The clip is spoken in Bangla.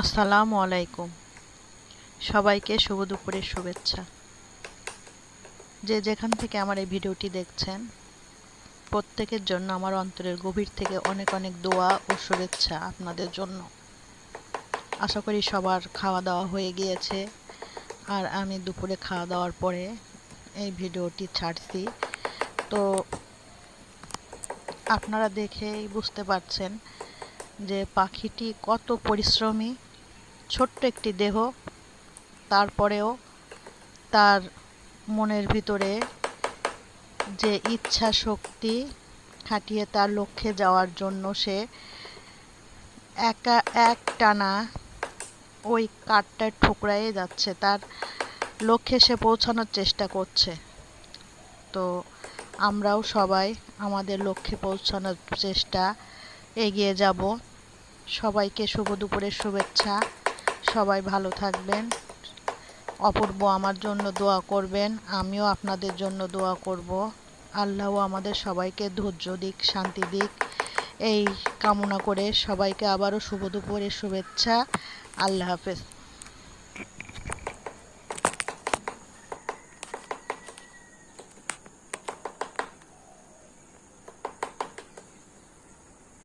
আসসালামু আলাইকুম। সবাইকে শুভ দুপুরের শুভেচ্ছা। যে যেখান থেকে আমার এই ভিডিওটি দেখছেন, প্রত্যেকের জন্য আমার অন্তরের গভীর থেকে অনেক অনেক দোয়া ও শুভেচ্ছা আপনাদের জন্য। আশা করি সবার খাওয়া দাওয়া হয়ে গিয়েছে, আর আমি দুপুরে খাওয়া দাওয়ার পরে এই ভিডিওটি ছাড়ছি। তো আপনারা দেখেই বুঝতে পারছেন যে পাখিটি কত পরিশ্রমী। ছোট্ট একটি দেহ, তারপরেও তার মনের ভিতরে যে ইচ্ছা শক্তি খাটিয়ে তার লক্ষ্যে যাওয়ার জন্য সে একটানা ওই কাঠটায় ঠুকরাইয়ে যাচ্ছে, তার লক্ষ্যে সে পৌঁছানোর চেষ্টা করছে। তো আমরাও সবাই আমাদের লক্ষ্যে পৌঁছানোর চেষ্টা এগিয়ে যাব। সবাইকে শুভ দুপুরের শুভেচ্ছা। সবাই ভালো থাকবেন। অপূর্ব আমার জন্য দোয়া করবেন, আমিও আপনাদের জন্য দোয়া করব। আল্লাহ আমাদের সবাইকে ধৈর্য দিক, শান্তি দিক, এই কামনা করে সবাইকে আবারও শুভ দুপুরের শুভেচ্ছা। আল্লাহ হাফেজ।